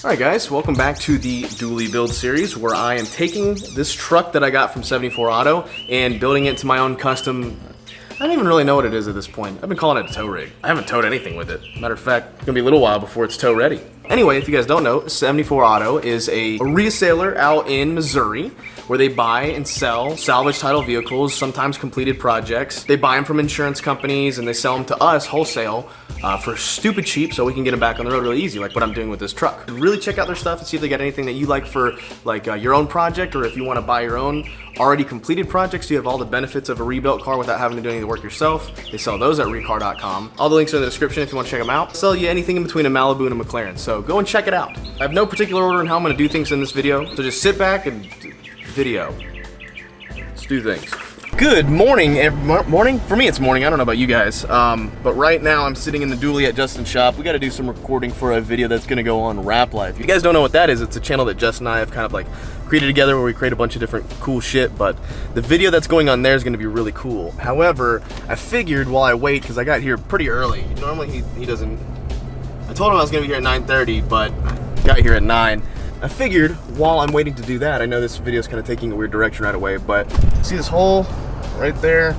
Alright guys, welcome back to the dually build series where I am taking this truck that I got from 74 Auto and building it into my own custom. I don't even really know what it is at this point. I've been calling it a tow rig. I haven't towed anything with it. Matter of fact, it's gonna be a little while before it's tow ready. Anyway, if you guys don't know, 74 Auto is a reseller out in Missouri where they buy and sell salvage title vehicles, sometimes completed projects. They buy them from insurance companies and they sell them to us wholesale for stupid cheap so we can get them back on the road really easy, like what I'm doing with this truck. Really check out their stuff and see if they got anything that you like for your own project, or if you want to buy your own already completed projects. You have all the benefits of a rebuilt car without having to do any of the work yourself. They sell those at recar.com. All the links are in the description if you want to check them out. Sell you anything in between a Malibu and a McLaren, so go and check it out. I have no particular order in how I'm going to do things in this video, so just sit back and video. Let's do things. Good morning. Morning? For me it's morning, I don't know about you guys. But right now I'm sitting in the dually at Justin's shop. We got to do some recording for a video that's going to go on Rap Life. If you guys don't know what that is, it's a channel that Justin and I have kind of like created together where we create a bunch of different cool shit, but the video that's going on there is going to be really cool. However, I figured while I wait, because I got here pretty early. Normally he doesn't. I told him I was going to be here at 9:30, but I got here at 9. I figured while I'm waiting to do that, I know this video is kind of taking a weird direction right away, but see this hole right there?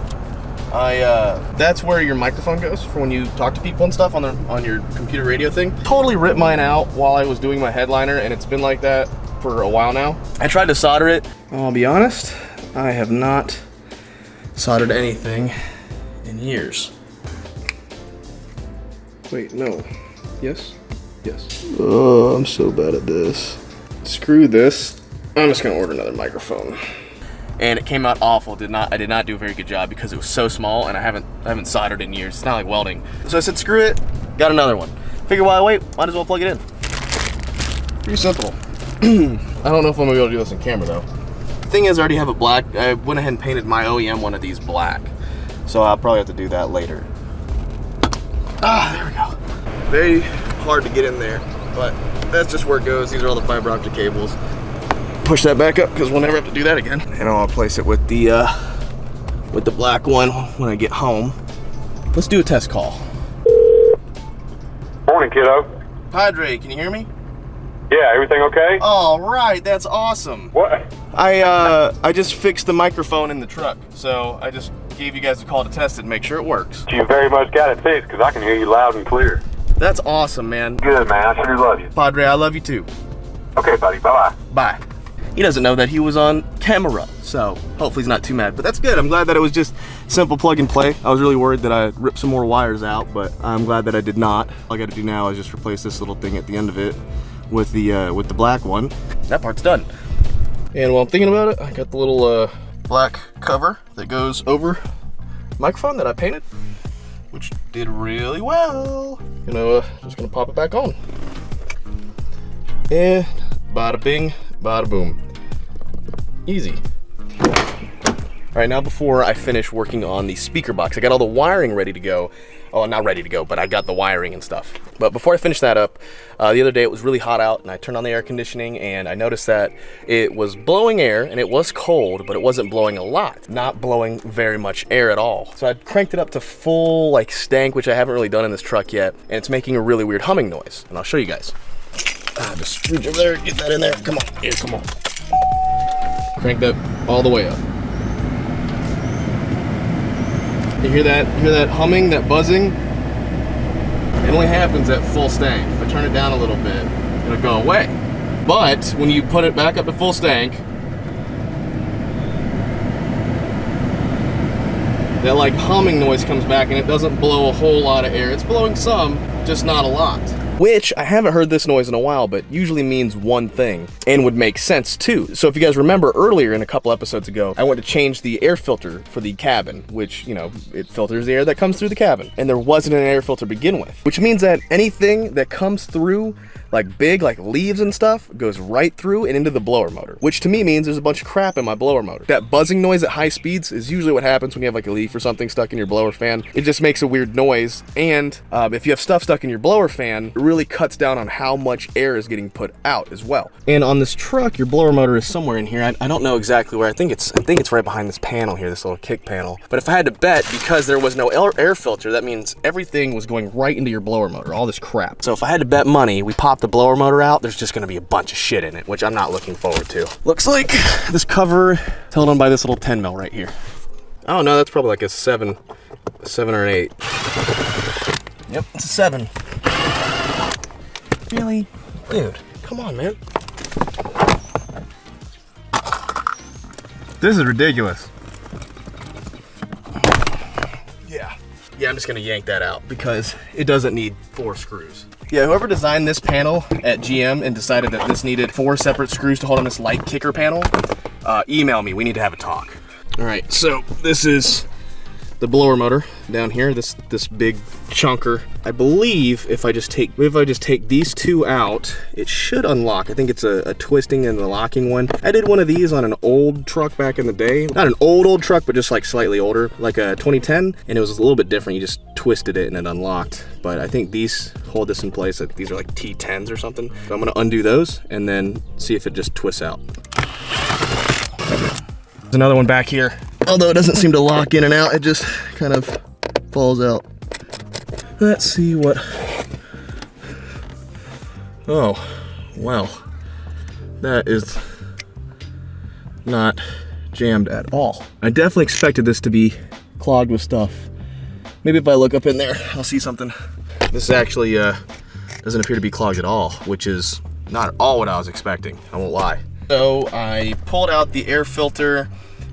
That's where your microphone goes for when you talk to people and stuff on your computer radio thing. Totally ripped mine out while I was doing my headliner, and it's been like that for a while now. I tried to solder it. I'll be honest, I have not soldered anything in years. Wait, no. Yes? Yes. Oh, I'm so bad at this. Screw this. I'm just gonna order another microphone. And it came out awful. I did not do a very good job because it was so small, and I haven't soldered in years. It's not like welding. So I said, screw it, got another one. Figure while I wait, might as well plug it in. Pretty simple. I don't know if I'm gonna be able to do this on camera though. The thing is, I already have a black. I went ahead and painted my OEM one of these black. So I'll probably have to do that later. Ah, there we go. Very hard to get in there, but that's just where it goes. These are all the fiber optic cables. Push that back up because we'll never have to do that again. And I'll place it with the black one when I get home. Let's do a test call. Morning, kiddo. Padre, can you hear me? Yeah, everything okay? All right, that's awesome. What? I just fixed the microphone in the truck, so I just gave you guys a call to test it and make sure it works. You very much got it fixed because I can hear you loud and clear. That's awesome, man. Good, man. I sure love you. Padre, I love you too. Okay, buddy. Bye-bye. Bye. He doesn't know that he was on camera, so hopefully he's not too mad, but that's good. I'm glad that it was just simple plug and play. I was really worried that I ripped some more wires out, but I'm glad that I did not. All I gotta do now is just replace this little thing at the end of it with the black one. That part's done. And while I'm thinking about it, I got the little black cover that goes over the microphone that I painted, which did really well. Just gonna pop it back on. And bada bing, bada boom. Easy. All right, now before I finish working on the speaker box, I got all the wiring ready to go. Oh, not ready to go, but I got the wiring and stuff. But before I finish that up, the other day it was really hot out and I turned on the air conditioning and I noticed that it was blowing air and it was cold, but it wasn't blowing a lot, not blowing very much air at all. So I cranked it up to full like stank, which I haven't really done in this truck yet, and it's making a really weird humming noise. And I'll show you guys. Just reach over there, get that in there. Come on, here, come on. Crank that all the way up. You hear that? You hear that humming, that buzzing? It only happens at full stank. If I turn it down a little bit, it'll go away. But when you put it back up to full stank, that like humming noise comes back and it doesn't blow a whole lot of air. It's blowing some, just not a lot. Which, I haven't heard this noise in a while, but usually means one thing, and would make sense too. So if you guys remember earlier in a couple episodes ago, I went to change the air filter for the cabin, which, it filters the air that comes through the cabin. And there wasn't an air filter to begin with, which means that anything that comes through, like big, like leaves and stuff, goes right through and into the blower motor, which to me means there's a bunch of crap in my blower motor. That buzzing noise at high speeds is usually what happens when you have like a leaf or something stuck in your blower fan. It just makes a weird noise, and if you have stuff stuck in your blower fan, it really cuts down on how much air is getting put out as well. And on this truck, your blower motor is somewhere in here. I don't know exactly where. I think it's right behind this panel here, this little kick panel. But if I had to bet, because there was no air filter, that means everything was going right into your blower motor, all this crap. So if I had to bet money, we pop the blower motor out, there's just gonna be a bunch of shit in it, which I'm not looking forward to. Looks like this cover is held on by this little 10 mil right here. Oh no, that's probably like a 7 or an 8. Yep, it's a 7. Really? Dude, come on, man. This is ridiculous. Yeah, I'm just gonna yank that out because it doesn't need 4 screws. Yeah, whoever designed this panel at GM and decided that this needed 4 separate screws to hold on this light kicker panel, email me, we need to have a talk. All right, so this is the blower motor down here, this big chunker. I believe if I just take these 2 out, it should unlock. I think it's a twisting and a locking one. I did one of these on an old truck back in the day. Not an old truck, but just like slightly older, like a 2010, and it was a little bit different. You just twisted it and it unlocked. But I think these hold this in place. Like these are like T10s or something. So I'm gonna undo those and then see if it just twists out. There's another one back here. Although it doesn't seem to lock in and out, it just kind of falls out. Let's see what... Oh, well, that is not jammed at all. I definitely expected this to be clogged with stuff. Maybe if I look up in there, I'll see something. This actually doesn't appear to be clogged at all, which is not at all what I was expecting, I won't lie. So I pulled out the air filter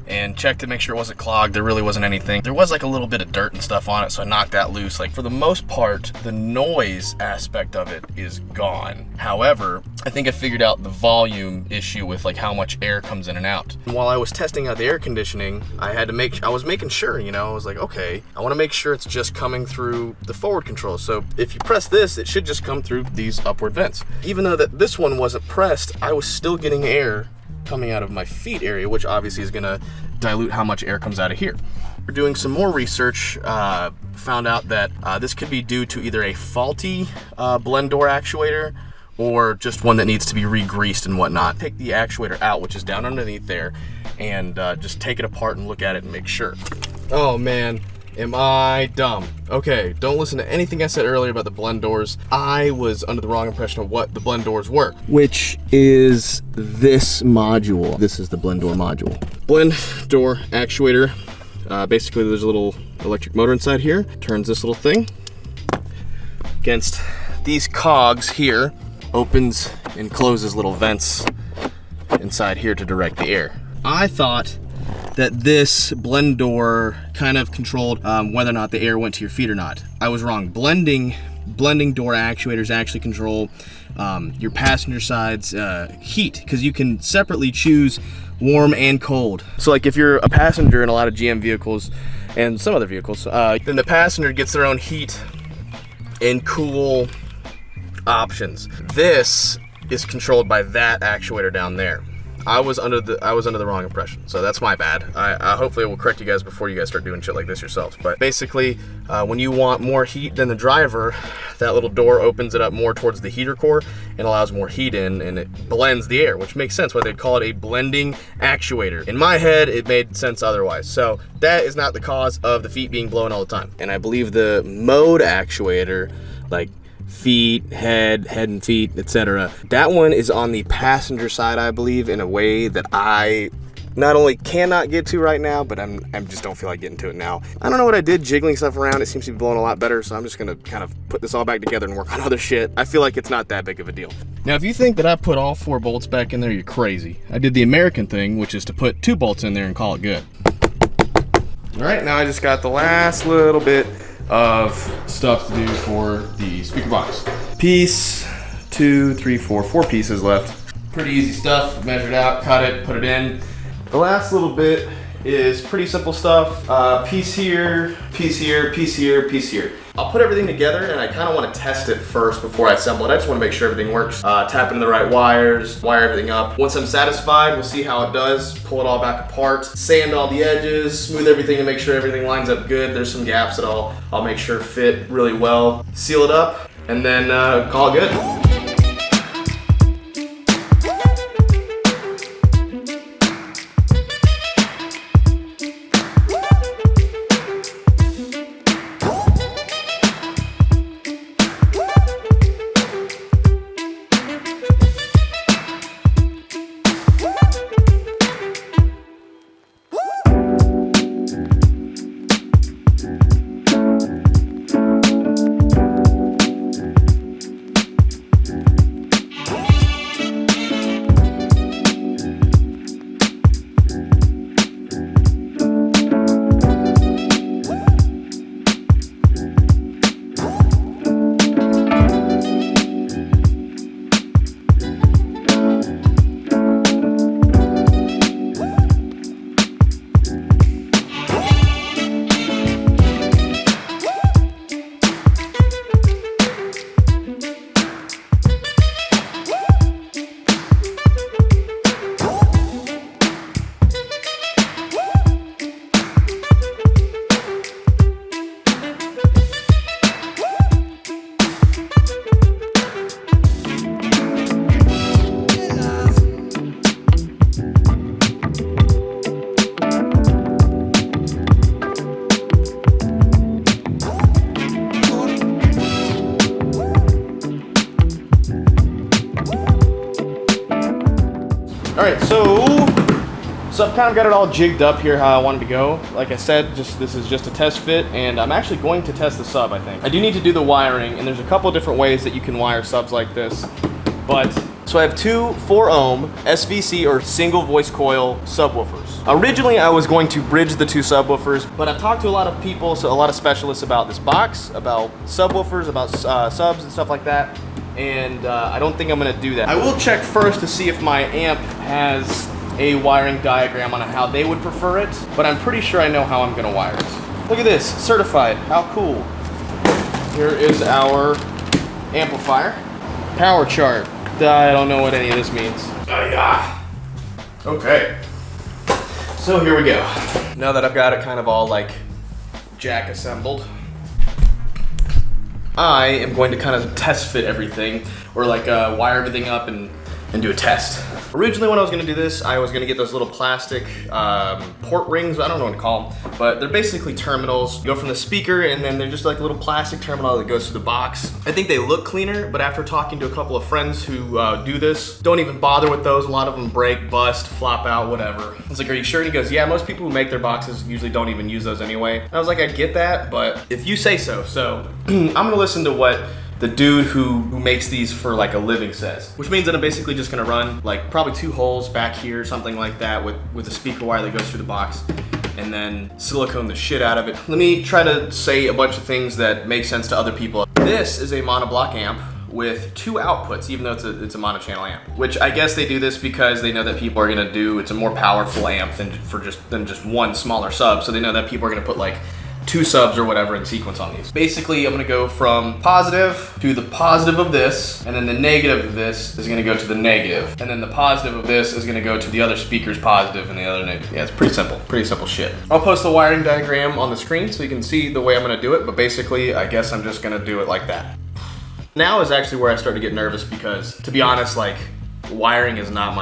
and checked to make sure it wasn't clogged. There really wasn't anything. There was like a little bit of dirt and stuff on it, so I knocked that loose. Like for the most part, the noise aspect of it is gone. However, I think I figured out the volume issue with like how much air comes in and out. And while I was testing out the air conditioning, I was making sure, you know, I was like, okay, I wanna make sure it's just coming through the forward control. So if you press this, it should just come through these upward vents. Even though that this one wasn't pressed, I was still getting air coming out of my feet area, which obviously is gonna dilute how much air comes out of here. We're doing some more research, found out that this could be due to either a faulty blend door actuator or just one that needs to be re-greased and whatnot. Take the actuator out, which is down underneath there, and just take it apart and look at it and make sure. Oh man, am I dumb? Okay, don't listen to anything I said earlier about the blend doors. I was under the wrong impression of what the blend doors were, which is this module. This is the blend door module. Blend door actuator. Basically, there's a little electric motor inside here. Turns this little thing against these cogs here. Opens and closes little vents inside here to direct the air. I thought that this blend door kind of controlled whether or not the air went to your feet or not. I was wrong. Blending door actuators actually control your passenger side's heat, because you can separately choose warm and cold. So like if you're a passenger in a lot of GM vehicles and some other vehicles, then the passenger gets their own heat and cool options. This is controlled by that actuator down there. I was under the wrong impression, so that's my bad. I hopefully will correct you guys before you guys start doing shit like this yourselves. But basically, when you want more heat than the driver, that little door opens it up more towards the heater core and allows more heat in, and it blends the air, which makes sense why they'd call it a blending actuator. In my head, it made sense otherwise. So that is not the cause of the feet being blown all the time. And I believe the mode actuator, like feet, head and feet, etc. That one is on the passenger side, I believe, in a way that I not only cannot get to right now, but I just don't feel like getting to it now. I don't know what I did jiggling stuff around. It seems to be blowing a lot better, so I'm just gonna kind of put this all back together and work on other shit. I feel like it's not that big of a deal. Now, if you think that I put all 4 bolts back in there, you're crazy. I did the American thing, which is to put 2 bolts in there and call it good. All right, now I just got the last little bit of stuff to do for the speaker box. Piece, 2, 3, 4 pieces left. Pretty easy stuff. Measured out, cut it, put it in. The last little bit is pretty simple stuff. Piece here, piece here, piece here, piece here. I'll put everything together and I kind of want to test it first before I assemble it. I just want to make sure everything works. Tap in the right wires, wire everything up. Once I'm satisfied, we'll see how it does. Pull it all back apart, sand all the edges, smooth everything to make sure everything lines up good. There's some gaps that I'll make sure fit really well. Seal it up, and then call it good. Alright, so I've kind of got it all jigged up here how I wanted to go. Like I said, this is just a test fit, and I'm actually going to test the sub, I think. I do need to do the wiring, and there's a couple different ways that you can wire subs like this. So I have two 4 ohm SVC or single voice coil subwoofers. Originally I was going to bridge the two subwoofers, but I've talked to a lot of people, so a lot of specialists about this box, about subwoofers, about subs and stuff like that. And I don't think I'm gonna do that. I will check first to see if my amp has a wiring diagram on how they would prefer it, but I'm pretty sure I know how I'm gonna wire it. Look at this, certified, how cool. Here is our amplifier. Power chart. I don't know what any of this means. Okay. So here we go. Now that I've got it kind of all like jack assembled, I am going to kind of test fit everything, or like wire everything up and do a test. Originally when I was gonna do this, I was gonna get those little plastic port rings, I don't know what to call them, but they're basically terminals. You go from the speaker and then they're just like a little plastic terminal that goes to the box. I think they look cleaner, but after talking to a couple of friends who do this, don't even bother with those. A lot of them break, bust, flop out, whatever. I was like, are you sure? And he goes, yeah, most people who make their boxes usually don't even use those anyway. And I was like, I get that, but if you say so. So I'm gonna listen to what the dude who makes these for like a living says, which means that I'm basically just gonna run like probably 2 holes back here, something like that, with a speaker wire that goes through the box, and then silicone the shit out of it. Let me try to say a bunch of things that make sense to other people. This is a monoblock amp with 2 outputs, even though it's a mono-channel amp, which I guess they do this because they know that people are gonna do, it's a more powerful amp than just one smaller sub, so they know that people are gonna put like 2 subs or whatever in sequence on these. Basically, I'm gonna go from positive to the positive of this, and then the negative of this is gonna go to the negative, and then the positive of this is gonna go to the other speaker's positive and the other negative. Yeah, it's pretty simple shit. I'll post the wiring diagram on the screen so you can see the way I'm gonna do it, but basically, I guess I'm just gonna do it like that. Now is actually where I start to get nervous because, to be honest, like, wiring is not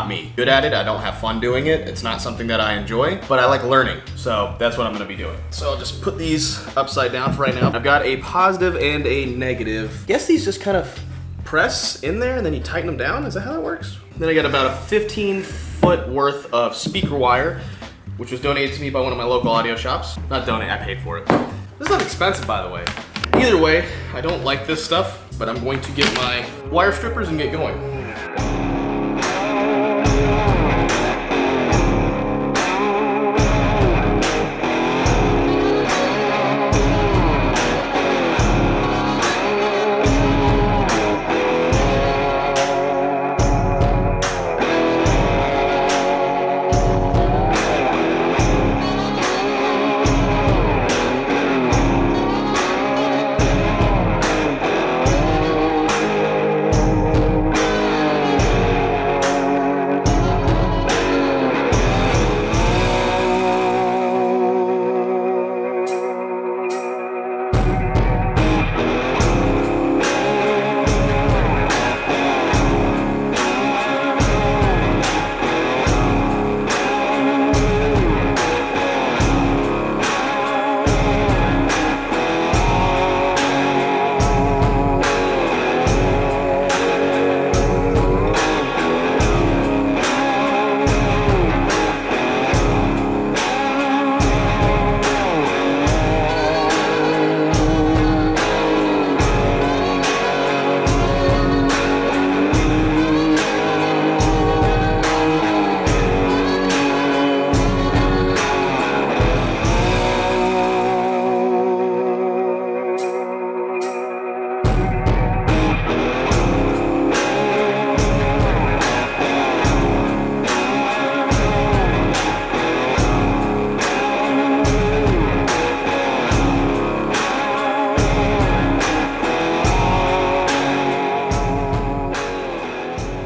me. Good at it, I don't have fun doing it. It's not something that I enjoy, but I like learning. So that's what I'm gonna be doing. So I'll just put these upside down for right now. I've got a positive and a negative. I guess these just kind of press in there and then you tighten them down. Is that how that works? Then I got about a 15-foot worth of speaker wire, which was donated to me by one of my local audio shops. Not donate, I paid for it. This is not expensive, by the way. Either way, I don't like this stuff, but I'm going to get my wire strippers and get going.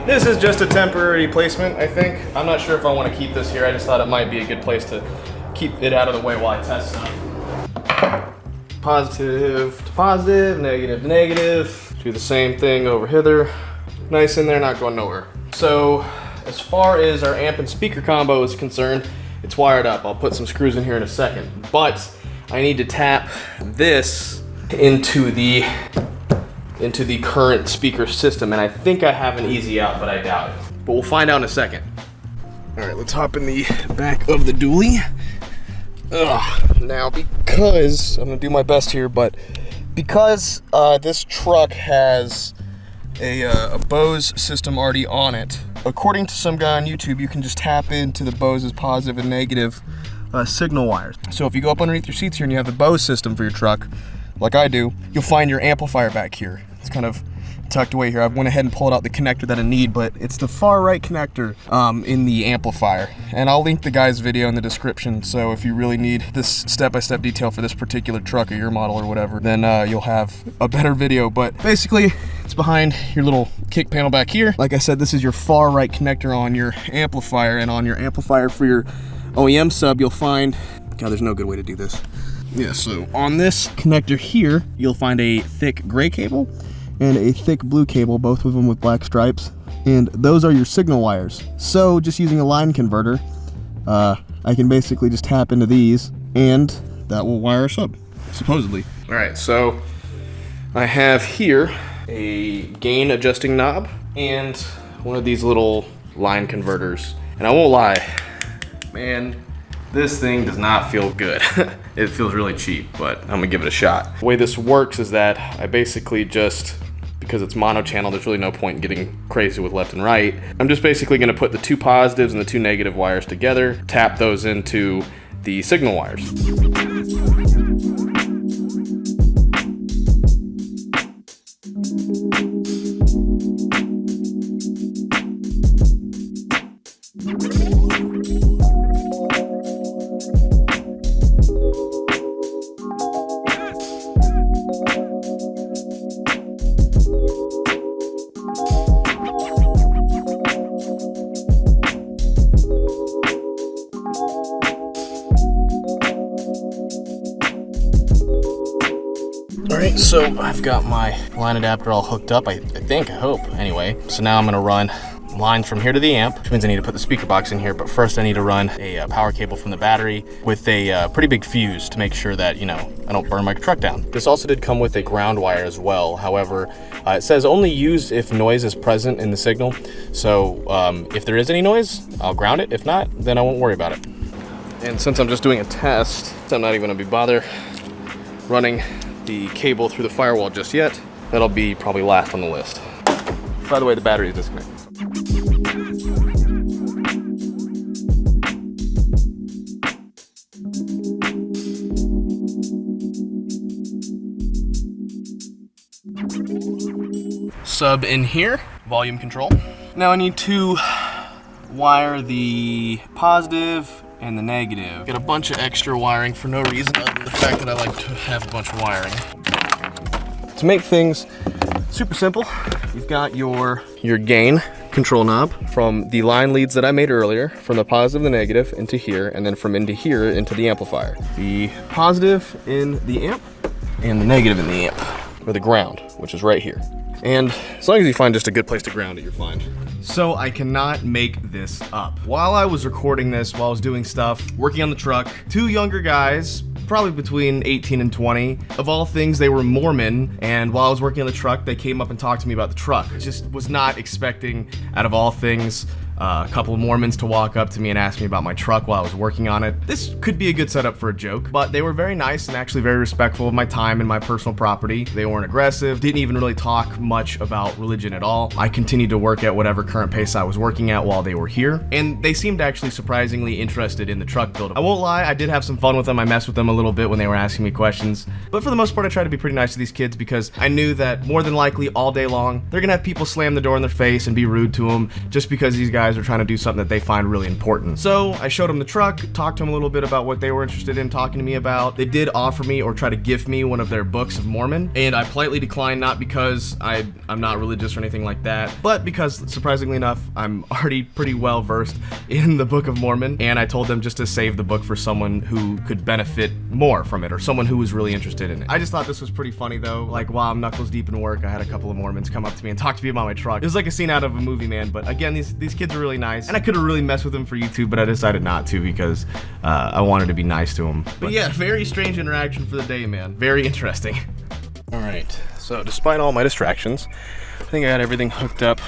This is just a temporary placement, I think. I'm not sure if I want to keep this here. I just thought it might be a good place to keep it out of the way while I test stuff. Positive to positive, negative to negative. Do the same thing over hither. Nice in there, not going nowhere. So, as far as our amp and speaker combo is concerned, it's wired up. I'll put some screws in here in a second. But I need to tap this into the current speaker system, and I think I have an easy out, but I doubt it. But we'll find out in a second. All right, let's hop in the back of the dually. Now, because I'm gonna do my best here, but because this truck has a Bose system already on it, according to some guy on YouTube, you can just tap into the Bose's positive and negative signal wires. So if you go up underneath your seats here and you have the Bose system for your truck, like I do, you'll find your amplifier back here. It's kind of tucked away here. I went ahead and pulled out the connector that I need, but it's the far right connector in the amplifier. And I'll link the guy's video in the description, so if you really need this step-by-step detail for this particular truck or your model or whatever, then you'll have a better video. But basically, it's behind your little kick panel back here. Like I said, this is your far right connector on your amplifier, and on your amplifier for your OEM sub, you'll find, God, there's no good way to do this. Yeah, so on this connector here, you'll find a thick gray cable and a thick blue cable, both of them with black stripes, and those are your signal wires. So just using a line converter, I can basically just tap into these, and that will wire us up, supposedly. All right, so I have here a gain adjusting knob and one of these little line converters. And I won't lie, man, this thing does not feel good. It feels really cheap, but I'm gonna give it a shot. The way this works is that I basically just, because it's mono channel, there's really no point in getting crazy with left and right. I'm just basically gonna put the two positives and the two negative wires together, tap those into the signal wires. Alright, so I've got my line adapter all hooked up, I hope, anyway. So now I'm gonna run lines from here to the amp, which means I need to put the speaker box in here, but first I need to run a power cable from the battery with a pretty big fuse to make sure that, you know, I don't burn my truck down. This also did come with a ground wire as well. However, it says only use if noise is present in the signal. So if there is any noise, I'll ground it. If not, then I won't worry about it. And since I'm just doing a test, I'm not even gonna be bother running the cable through the firewall just yet. That'll be probably last on the list. By the way, the battery is disconnected. Sub in here, volume control. Now I need to wire the positive and the negative. Get a bunch of extra wiring for no reason other than the fact that I like to have a bunch of wiring. To make things super simple, you've got your gain control knob from the line leads that I made earlier, from the positive and the negative into here, and then from into here into the amplifier. The positive in the amp and the negative in the amp, or the ground, which is right here. And as long as you find just a good place to ground it, you're fine. So I cannot make this up. While I was recording this, while I was doing stuff, working on the truck, two younger guys, probably between 18 and 20, of all things, they were Mormon, and while I was working on the truck, they came up and talked to me about the truck. I just was not expecting, out of all things, a couple of Mormons to walk up to me and ask me about my truck while I was working on it. This could be a good setup for a joke, but they were very nice and actually very respectful of my time and my personal property. They weren't aggressive, didn't even really talk much about religion at all. I continued to work at whatever current pace I was working at while they were here, and they seemed actually surprisingly interested in the truck build. I won't lie, I did have some fun with them. I messed with them a little bit when they were asking me questions, but for the most part I tried to be pretty nice to these kids because I knew that more than likely all day long they're gonna have people slam the door in their face and be rude to them just because these guys guys are trying to do something that they find really important. So I showed them the truck, talked to them a little bit about what they were interested in talking to me about. They did offer me or try to give me one of their books of Mormon, and I politely declined, not because I'm not religious or anything like that, but because, surprisingly enough, I'm already pretty well versed in the Book of Mormon, and I told them just to save the book for someone who could benefit more from it, or someone who was really interested in it. I just thought this was pretty funny though. Like, while I'm knuckles deep in work, I had a couple of Mormons come up to me and talk to me about my truck. It was like a scene out of a movie, man, but again, these kids are really nice, and I could have really messed with them for YouTube, but I decided not to because I wanted to be nice to them. But yeah, very strange interaction for the day, man. Very interesting. All right, so despite all my distractions, I think I got everything hooked up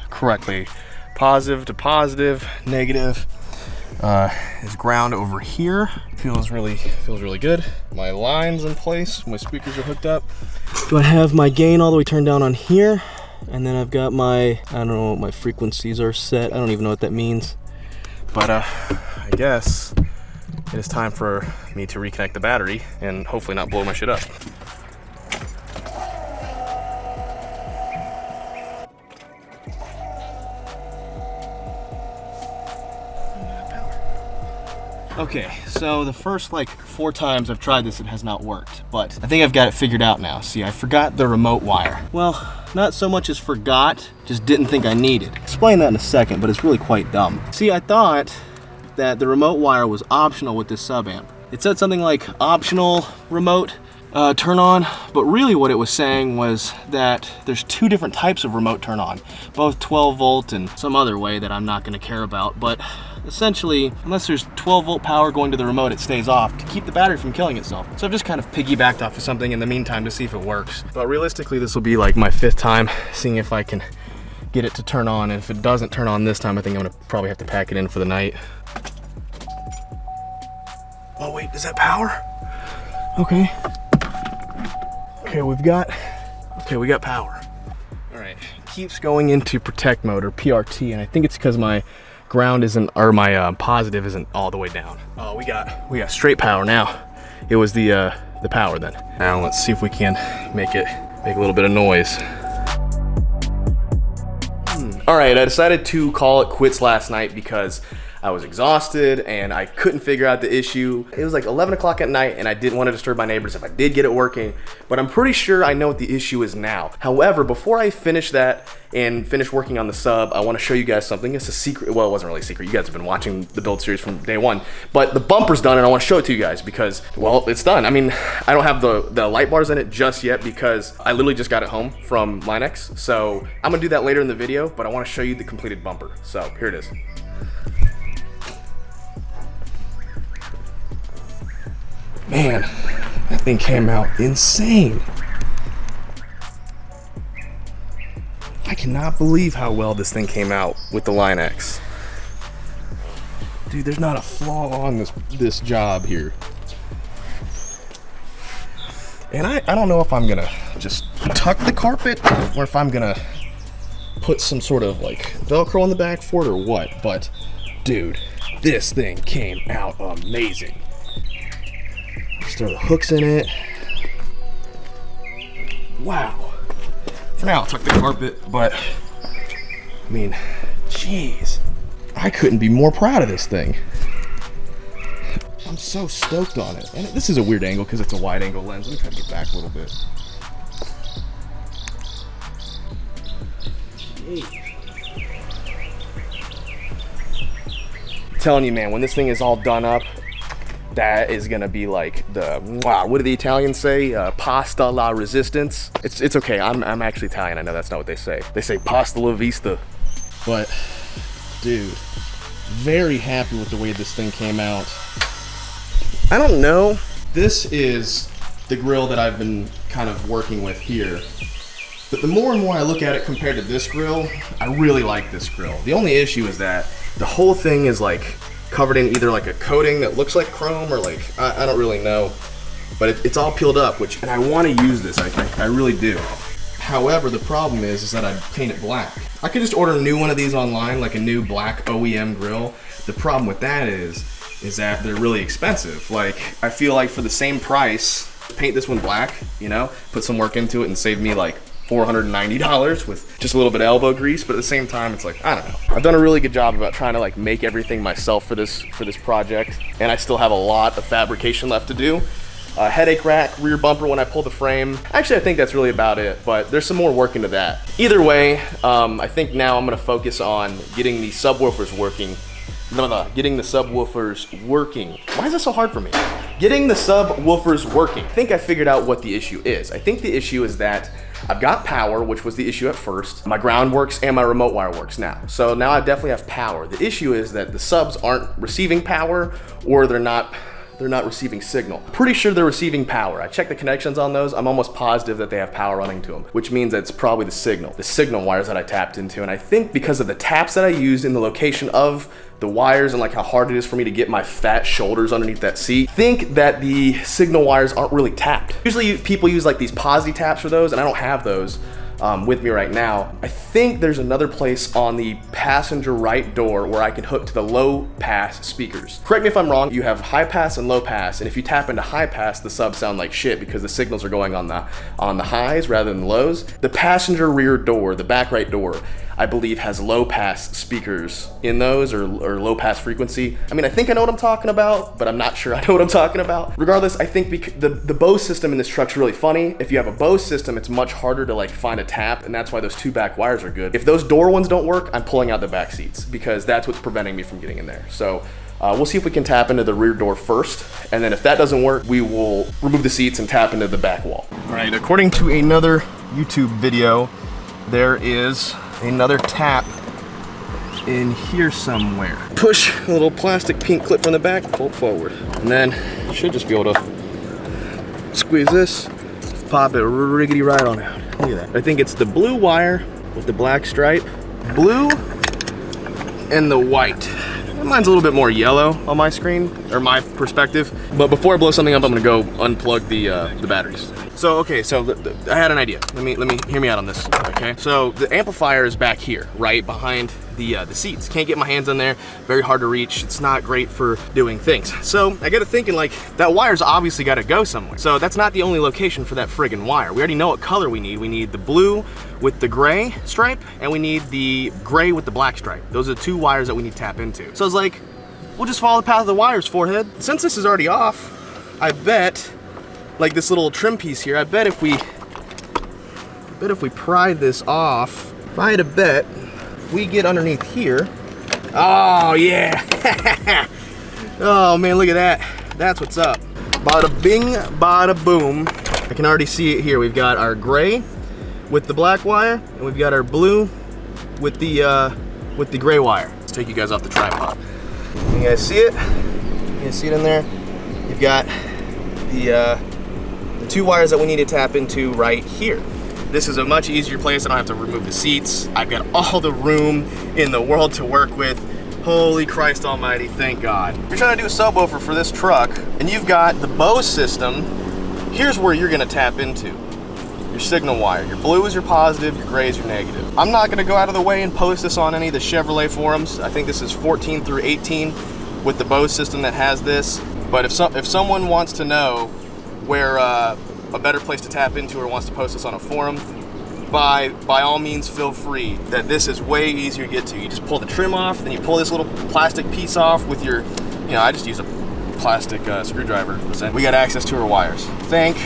correctly. Positive to positive, negative is ground over here. Feels really good. My line's in place, my speakers are hooked up. Do I have my gain all the way turned down on here? And then I've got my, I don't know what my frequencies are set. I don't even know what that means. But I guess it is time for me to reconnect the battery and hopefully not blow my shit up. Okay, so the first like 4 times I've tried this, it has not worked, but I think I've got it figured out now. See, I forgot the remote wire. Well, not so much as forgot, just didn't think I needed. Explain that in a second, but it's really quite dumb. See, I thought that the remote wire was optional with this sub amp. It said something like optional remote turn on, but really what it was saying was that there's 2 different types of remote turn on, both 12 volt and some other way that I'm not gonna care about, but essentially, unless there's 12 volt power going to the remote, it stays off to keep the battery from killing itself. So I've just kind of piggybacked off of something in the meantime to see if it works. But realistically, this will be like my 5th time seeing if I can get it to turn on, and if it doesn't turn on this time, I think I'm gonna probably have to pack it in for the night. Oh wait, does that power? Okay. Okay, we got power. All right, it keeps going into protect mode or PRT, and I think it's because my ground isn't, or my positive isn't all the way down. Oh, we got straight power now. It was the power then. Now let's see if we can make a little bit of noise. All right, I decided to call it quits last night because I was exhausted and I couldn't figure out the issue. It was like 11 o'clock at night and I didn't want to disturb my neighbors if I did get it working, but I'm pretty sure I know what the issue is now. However, before I finish that and finish working on the sub, I want to show you guys something. It's a secret. Well, it wasn't really a secret. You guys have been watching the build series from day one, but the bumper's done and I want to show it to you guys because, well, it's done. I mean, I don't have the light bars in it just yet because I literally just got it home from Linex. So I'm gonna do that later in the video, but I want to show you the completed bumper. So here it is. Man, that thing came out insane. I cannot believe how well this thing came out with the Linex. Dude, there's not a flaw on this job here. And I don't know if I'm gonna just tuck the carpet or if I'm gonna put some sort of like Velcro on the back for it or what, but dude, this thing came out amazing. Just throw the hooks in it. Wow. For now, I'll tuck the carpet, but I mean, jeez, I couldn't be more proud of this thing. I'm so stoked on it. And this is a weird angle because it's a wide angle lens. Let me try to get back a little bit. I'm telling you, man, when this thing is all done up, that is gonna be like the, wow, what do the Italians say? Pasta la resistance. It's okay, I'm actually Italian, I know that's not what they say. They say pasta la vista. But, dude, very happy with the way this thing came out. I don't know, this is the grill that I've been kind of working with here. But the more and more I look at it compared to this grill, I really like this grill. The only issue is that the whole thing is like covered in either like a coating that looks like chrome or like, I don't really know, but it's all peeled up, and I want to use this, I really do. However, the problem is that I paint it black. I could just order a new one of these online, like a new black OEM grill. The problem with that is that they're really expensive. Like, I feel like for the same price, paint this one black, you know, put some work into it and save me like $490 with just a little bit of elbow grease, but at the same time, it's like, I don't know. I've done a really good job about trying to like make everything myself for this project, and I still have a lot of fabrication left to do. Headache rack, rear bumper when I pull the frame. Actually, I think that's really about it, but there's some more work into that. Either way, I think now I'm gonna focus on getting the subwoofers working. Getting the subwoofers working. Why is this so hard for me? Getting the subwoofers working. I think I figured out what the issue is. I think the issue is that I've got power, which was the issue at first. My ground works and my remote wire works now. So now I definitely have power. The issue is that the subs aren't receiving power, or they're not receiving signal. Pretty sure they're receiving power. I checked the connections on those. I'm almost positive that they have power running to them, which means that it's probably the signal wires that I tapped into. And I think because of the taps that I used in the location of the wires and like how hard it is for me to get my fat shoulders underneath that seat, think that the signal wires aren't really tapped. Usually people use like these posi taps for those, and I don't have those with me right now. I think there's another place on the passenger right door where I can hook to the low pass speakers. Correct me if I'm wrong, you have high pass and low pass, and if you tap into high pass, the subs sound like shit because the signals are going on the highs rather than the lows. The passenger rear door, the back right door, I believe has low pass speakers in those, or low pass frequency. I mean, I think I know what I'm talking about, but I'm not sure I know what I'm talking about. Regardless, I think the Bose system in this truck's really funny. If you have a Bose system, it's much harder to like find a tap, and that's why those two back wires are good. If those door ones don't work, I'm pulling out the back seats because that's what's preventing me from getting in there. So we'll see if we can tap into the rear door first, and then if that doesn't work, we will remove the seats and tap into the back wall. All right, according to another YouTube video, there is another tap in here somewhere. Push a little plastic pink clip from the back, pull it forward, and then you should just be able to squeeze this, pop it riggedy right on out. Look at that. I think it's the blue wire with the black stripe, blue and the white. Mine's a little bit more yellow on my screen, or my perspective. But before I blow something up, I'm gonna go unplug the batteries. So, okay, so I had an idea. Let me hear me out on this, okay? So the amplifier is back here, right behind the seats. Can't get my hands in there, very hard to reach. It's not great for doing things. So I got to thinking, like, that wire's obviously got to go somewhere. So that's not the only location for that friggin' wire. We already know what color we need. We need the blue with the gray stripe, and we need the gray with the black stripe. Those are the two wires that we need to tap into. So it's like, we'll just follow the path of the wires, forehead. Since this is already off, I bet, like this little trim piece here, I bet if we pry this off, if I had to bet, we get underneath here. Oh yeah. Oh man, look at that. That's what's up. Bada bing, bada boom. I can already see it here. We've got our gray with the black wire, and we've got our blue with the gray wire. Let's take you guys off the tripod. You guys see it? You guys see it in there? You've got the two wires that we need to tap into right here. This is a much easier place. I don't have to remove the seats. I've got all the room in the world to work with. Holy Christ almighty, thank God. If you're trying to do a subwoofer for this truck, and you've got the Bose system, here's where you're gonna tap into. Your signal wire. Your blue is your positive, your gray is your negative. I'm not gonna go out of the way and post this on any of the Chevrolet forums. I think this is 14 through 18 with the Bose system that has this. But if someone wants to know where a better place to tap into, or wants to post this on a forum, by all means feel free. That this is way easier to get to. You just pull the trim off, then you pull this little plastic piece off with your, I just use a plastic screwdriver. We got access to our wires. Thank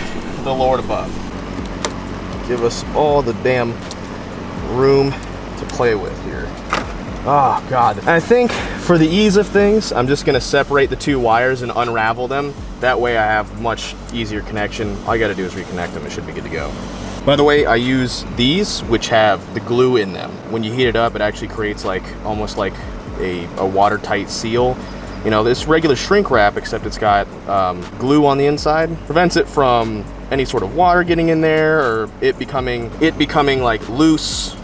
the Lord above. Give us all the damn room to play with here. Oh God. And I think for the ease of things, I'm just gonna separate the two wires and unravel them. That way I have much easier connection. All I gotta do is reconnect them. It should be good to go. By the way, I use these, which have the glue in them. When you heat it up, it actually creates almost like a watertight seal. This regular shrink wrap, except it's got glue on the inside, prevents it from any sort of water getting in there, or it becoming like loose.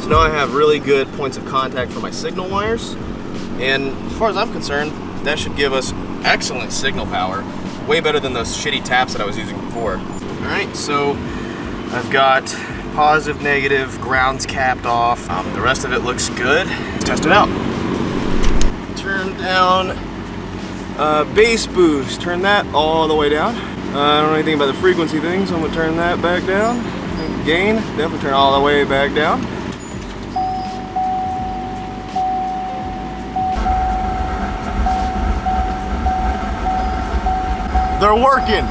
So now I have really good points of contact for my signal wires, and as far as I'm concerned, that should give us excellent signal power, way better than those shitty taps that I was using before. All right, so I've got positive, negative, grounds capped off. The rest of it looks good. Let's test it out. turn down bass boost. Turn that all the way down. I don't know anything about the frequency thing, so I'm gonna turn that back down. Gain, definitely turn all the way back down. They're working.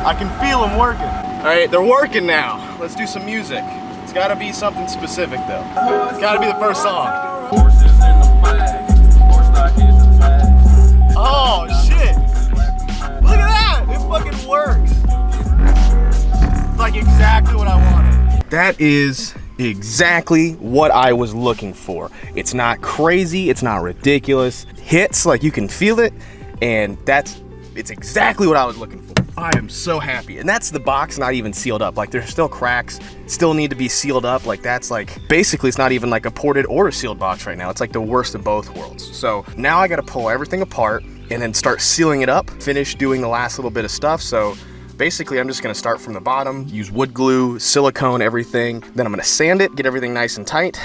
I can feel them working. All right, they're working now. Let's do some music. It's gotta be something specific though. It's gotta be the first song. Oh shit! Look at that! It fucking works. It's like exactly what I wanted. That is exactly what I was looking for. It's not crazy, it's not ridiculous. Hits, like you can feel it, and it's exactly what I was looking for. I am so happy. And that's the box not even sealed up. Like there's still cracks, still need to be sealed up. Like that's like, basically it's not even like a ported or a sealed box right now. It's like the worst of both worlds. So now I gotta pull everything apart and then start sealing it up, finish doing the last little bit of stuff. So basically I'm just gonna start from the bottom, use wood glue, silicone, everything. Then I'm gonna sand it, get everything nice and tight,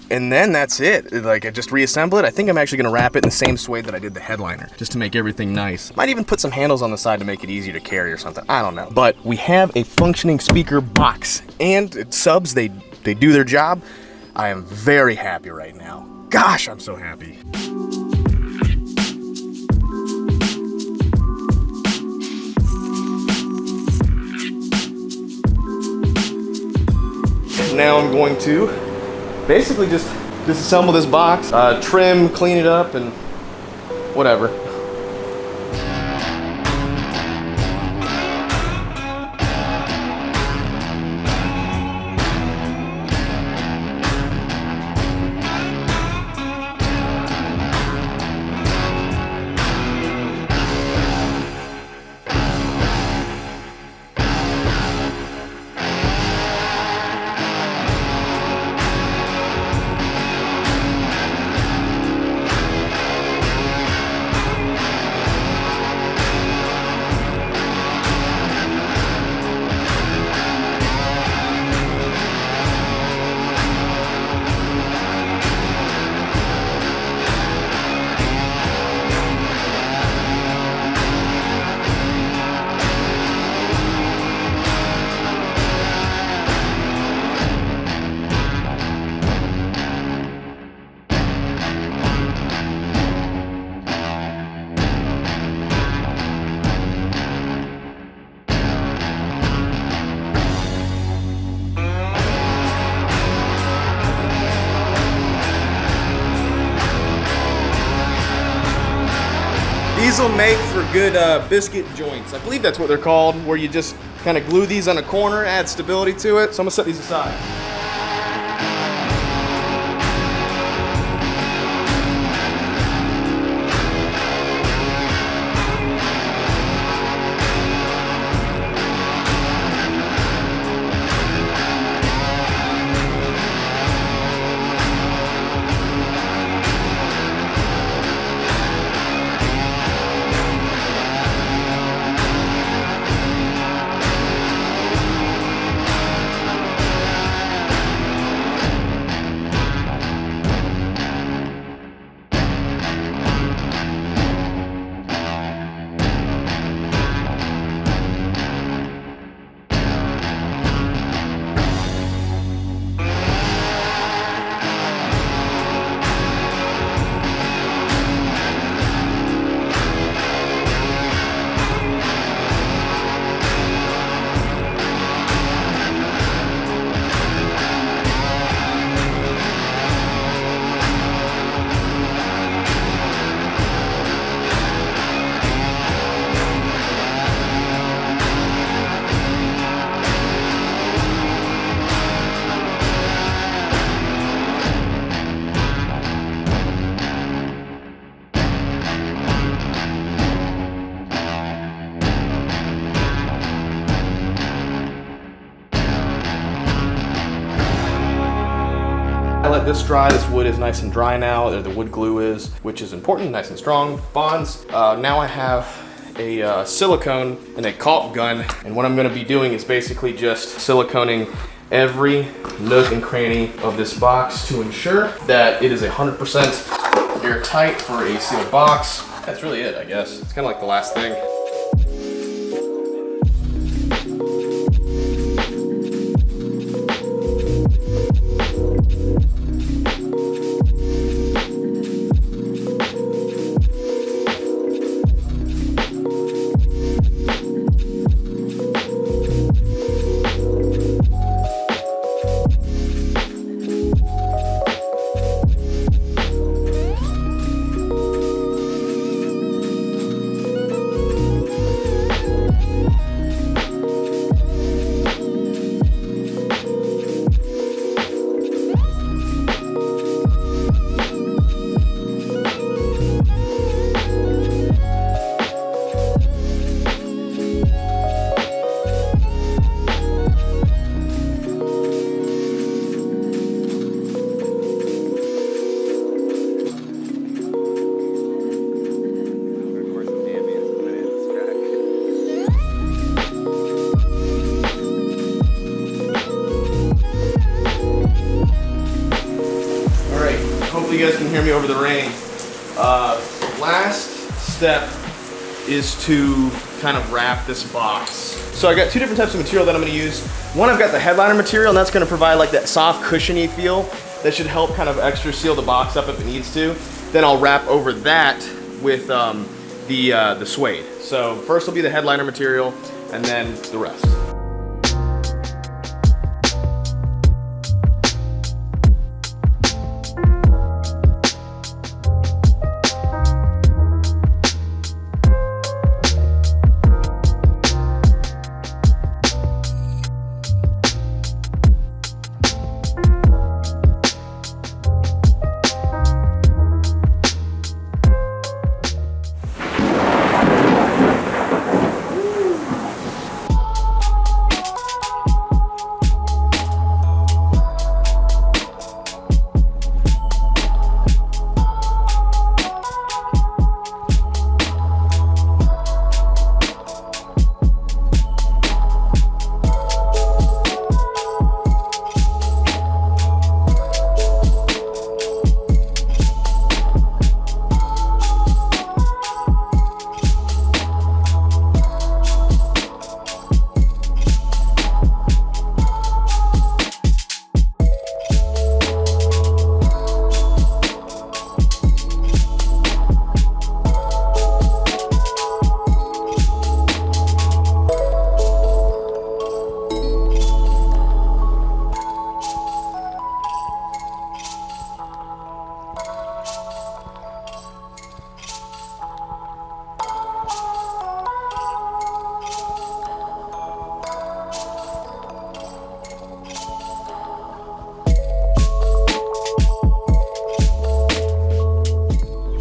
and then that's it. Like I just reassemble it. I think I'm actually gonna wrap it in the same suede that I did the headliner, just to make everything nice. Might even put some handles on the side to make it easier to carry or something. I don't know. But we have a functioning speaker box, and subs, they do their job. I am very happy right now. Gosh, I'm so happy. Now I'm going to basically just disassemble this box, trim, clean it up, and whatever. These will make for good biscuit joints. I believe that's what they're called, where you just kind of glue these on a corner, add stability to it. So I'm gonna set these aside. I let this dry. This wood is nice and dry now. The wood glue is, which is important, nice and strong. Bonds. Now I have a silicone and a caulk gun, and what I'm going to be doing is basically just siliconing every nook and cranny of this box to ensure that it is 100% airtight for a sealed box. That's really it, I guess. It's kind of like the last thing. You guys can hear me over the rain. Last step is to kind of wrap this box. So I got two different types of material that I'm going to use. One, I've got the headliner material, and that's going to provide like that soft cushiony feel that should help kind of extra seal the box up if it needs to. Then I'll wrap over that with the suede. So first will be the headliner material, and then the rest.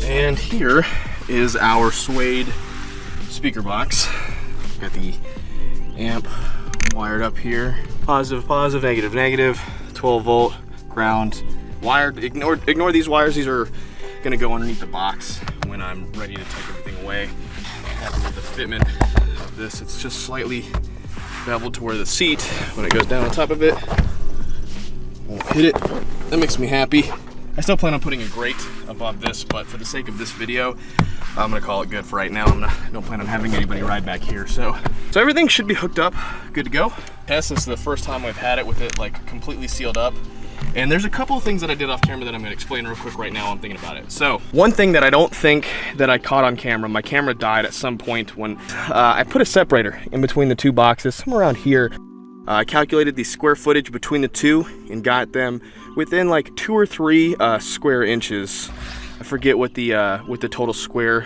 And here is our suede speaker box. Got the amp wired up here. Positive, positive, negative, negative, 12 volt, ground, wired. Ignore these wires. These are gonna go underneath the box when I'm ready to take everything away. Happy with the fitment of this. It's just slightly beveled to where the seat, when it goes down on top of it, won't hit it. That makes me happy. I still plan on putting a grate above this, but for the sake of this video, I'm gonna call it good for right now. I don't plan on having anybody ride back here. So everything should be hooked up, good to go. This is the first time I've had it with it like completely sealed up. And there's a couple of things that I did off camera that I'm gonna explain real quick right now. I'm thinking about it. So one thing that I don't think that I caught on camera, my camera died at some point when I put a separator in between the two boxes, somewhere around here. I calculated the square footage between the two and got them within like 2 or 3 square inches. I forget what the total square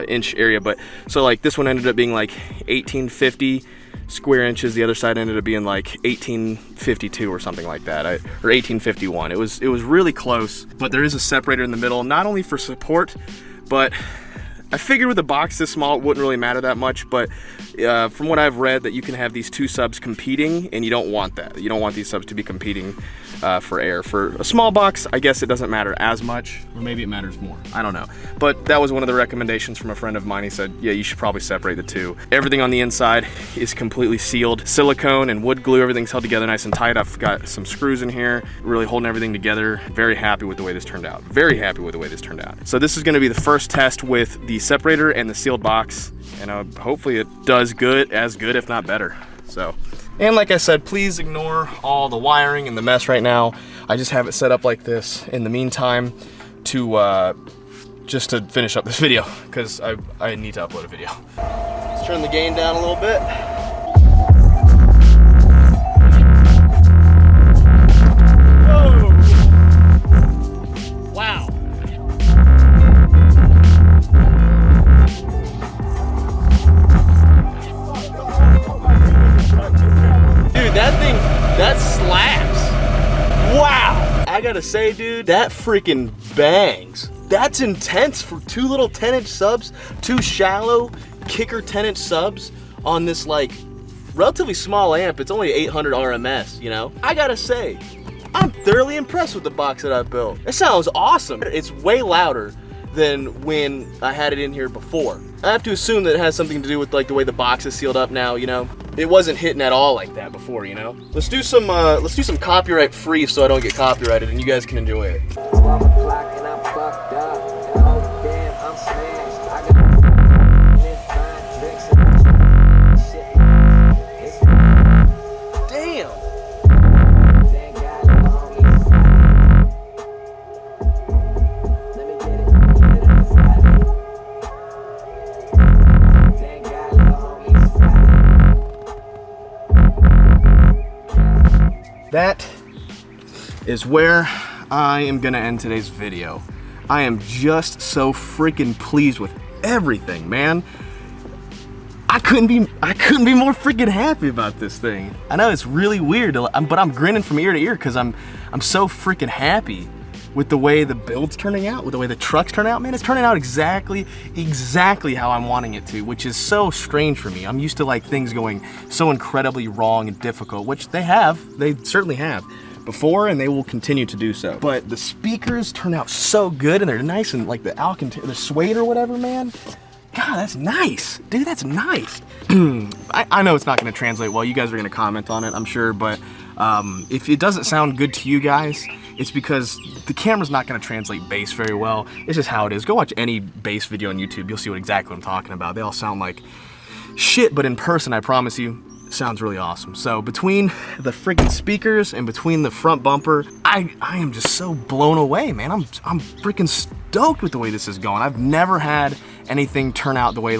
inch area, but so like this one ended up being like 1850 square inches. The other side ended up being like 1852 or something like that, or 1851. It was really close, but there is a separator in the middle, not only for support, but I figured with a box this small, it wouldn't really matter that much, but from what I've read, that you can have these two subs competing, and you don't want that. You don't want these subs to be competing for air. For a small box, I guess it doesn't matter as much, or maybe it matters more. I don't know. But that was one of the recommendations from a friend of mine. He said, yeah, you should probably separate the two. Everything on the inside is completely sealed. Silicone and wood glue, everything's held together nice and tight. I've got some screws in here, really holding everything together. Very happy with the way this turned out. Very happy with the way this turned out. So this is gonna be the first test with the separator and the sealed box, and hopefully it does as good, if not better. So, and like I said, please ignore all the wiring and the mess right now. I just have it set up like this in the meantime to just to finish up this video, because I need to upload a video. Let's turn the gain down a little bit. That slaps. Wow. I gotta say, dude, that freaking bangs. That's intense for two little 10-inch subs, two shallow kicker 10-inch subs on this like relatively small amp. It's only 800 RMS, you know? I gotta say, I'm thoroughly impressed with the box that I built. It sounds awesome. It's way louder than when I had it in here before. I have to assume that it has something to do with like the way the box is sealed up now, you know? It wasn't hitting at all like that before, you know? Let's do some copyright free so I don't get copyrighted and you guys can enjoy it. That is where I am gonna end today's video. I am just so freaking pleased with everything, man. I couldn't be more freaking happy about this thing. I know it's really weird, but I'm grinning from ear to ear because I'm so freaking happy with the way the build's turning out, with the way the truck's turning out. Man, it's turning out exactly how I'm wanting it to, which is so strange for me. I'm used to like things going so incredibly wrong and difficult, which they certainly have before, and they will continue to do so. But the speakers turn out so good, and they're nice, and like the suede or whatever, man. God, that's nice. Dude, that's nice. I know it's not gonna translate well. You guys are gonna comment on it, I'm sure, but if it doesn't sound good to you guys, it's because the camera's not gonna translate bass very well. It's just how it is. Go watch any bass video on YouTube. You'll see exactly what I'm talking about. They all sound like shit, but in person, I promise you, it sounds really awesome. So between the freaking speakers and between the front bumper, I am just so blown away, man. I'm freaking stoked with the way this is going. I've never had anything turn out the way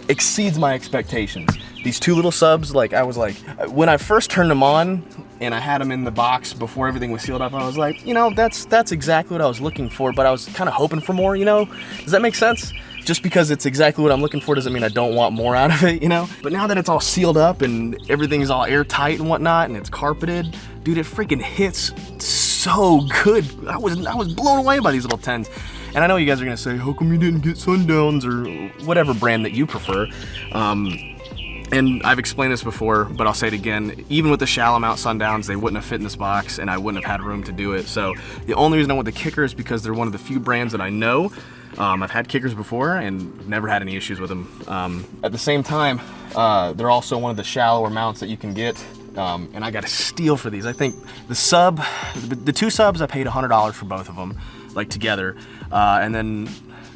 exceeds my expectations. These two little subs, like I was like, when I first turned them on and I had them in the box before everything was sealed up, I was like, you know, that's exactly what I was looking for, but I was kind of hoping for more, you know? Does that make sense? Just because it's exactly what I'm looking for doesn't mean I don't want more out of it, you know? But now that it's all sealed up and everything's all airtight and whatnot and it's carpeted, dude, it freaking hits so good. I was blown away by these little 10s. And I know you guys are gonna say, how come you didn't get Sundowns or whatever brand that you prefer? And I've explained this before, but I'll say it again. Even with the shallow mount Sundowns, they wouldn't have fit in this box and I wouldn't have had room to do it. So the only reason I want the kicker is because they're one of the few brands that I know. I've had kickers before and never had any issues with them. At the same time, they're also one of the shallower mounts that you can get. And I got a steal for these. I think the two subs, I paid $100 for both of them, like together. And then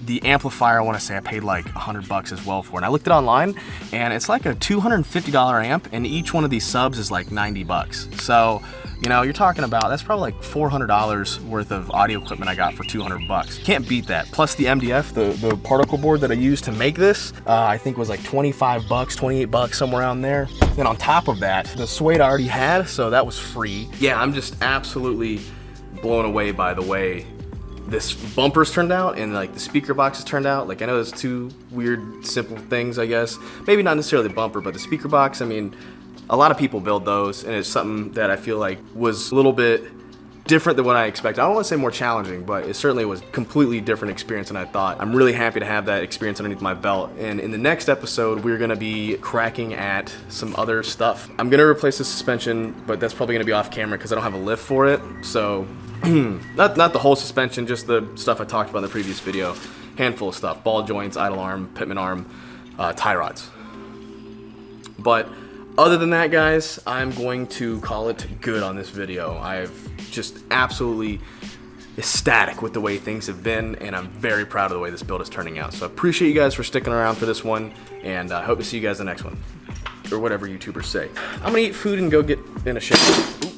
the amplifier, I want to say I paid like $100 as well for. And I looked it online, and it's like a $250 amp, and each one of these subs is like $90. So, you know, you're talking about, that's probably like $400 worth of audio equipment I got for $200. Can't beat that. Plus the MDF, the particle board that I used to make this, I think was like $25, $28, somewhere around there. Then on top of that, the suede I already had, so that was free. Yeah, I'm just absolutely blown away by the way this bumper's turned out and like the speaker box has turned out. Like I know there's two weird, simple things, I guess. Maybe not necessarily the bumper, but the speaker box, I mean, a lot of people build those, and it's something that I feel like was a little bit different than what I expected. I don't want to say more challenging, but it certainly was a completely different experience than I thought. I'm really happy to have that experience underneath my belt. And in the next episode, we're gonna be cracking at some other stuff. I'm gonna replace the suspension, but that's probably gonna be off camera because I don't have a lift for it. So, not the whole suspension, just the stuff I talked about in the previous video. Handful of stuff, ball joints, idle arm, pitman arm, tie rods. But other than that, guys, I'm going to call it good on this video. I've just absolutely ecstatic with the way things have been, and I'm very proud of the way this build is turning out. So I appreciate you guys for sticking around for this one, and I hope to see you guys in the next one. Or whatever YouTubers say. I'm gonna eat food and go get in a shower.